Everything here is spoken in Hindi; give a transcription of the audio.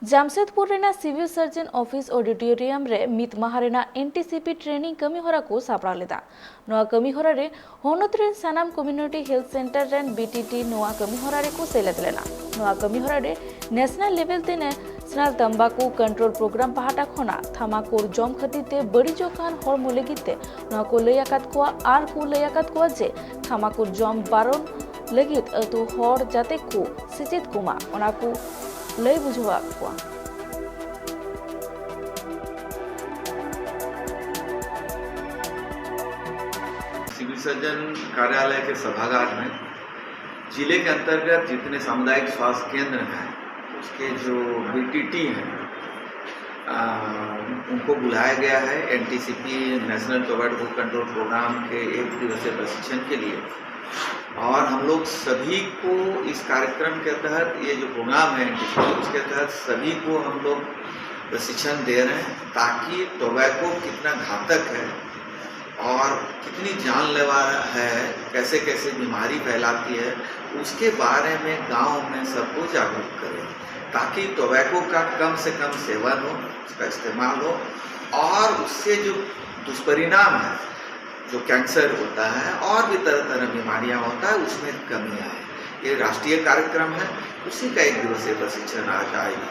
Jamshedpur civil surgeon office auditorium रे मित माह एनटीसीपी ट्रेनिंग कमी हरा को सापड़ा लेदा। नोआ कमी हरा रे होनत रे सानाम कम्युनिटी हेल्थ सेंटर रेन बीटीटी नोआ कमी हरा रे को सेलेद लेना। नोआ कमी हरा रे नेशनल लेवल ते नेशनल तंबाकू कंट्रोल प्रोग्राम पहाटा खोना थामाकुर जम खतीते बड़ी जोखान हर मुलेगिते नोआ को लयाकात को आर को लयाकात को जे थामाकुर जम बारन लगित अतु हर जाते को सिचित कुमा ओना को लय बुझवा को सिविल सर्जन कार्यालय के सभागार में जिले के अंतर्गत जितने सामुदायिक स्वास्थ्य केंद्र हैं उसके जो बीटीटी हैं उनको बुलाया गया है एनटीसीपी नेशनल टोबैको कंट्रोल प्रोग्राम के 1 दिवसीय प्रशिक्षण के लिए। और हम लोग सभी को इस कार्यक्रम के तहत ये जो प्रोग्राम है एनटीसीपी उसके तहत सभी को हम लोग प्रशिक्षण दे रहे हैं ताकि टोबैको कितना घातक है और कितनी जानलेवा है, कैसे कैसे बीमारी फैलाती है उसके बारे में गांव में सबको जागरूक करें ताकि टोबैको का कम से कम सेवन हो, उसका इस्तेमाल हो और उससे जो दुष्परिणाम है, जो कैंसर होता है और भी तरह तरह बीमारियां होता है उसमें कमी आए। ये राष्ट्रीय कार्यक्रम है, उसी का 1 दिवसीय प्रशिक्षण आज आएगा।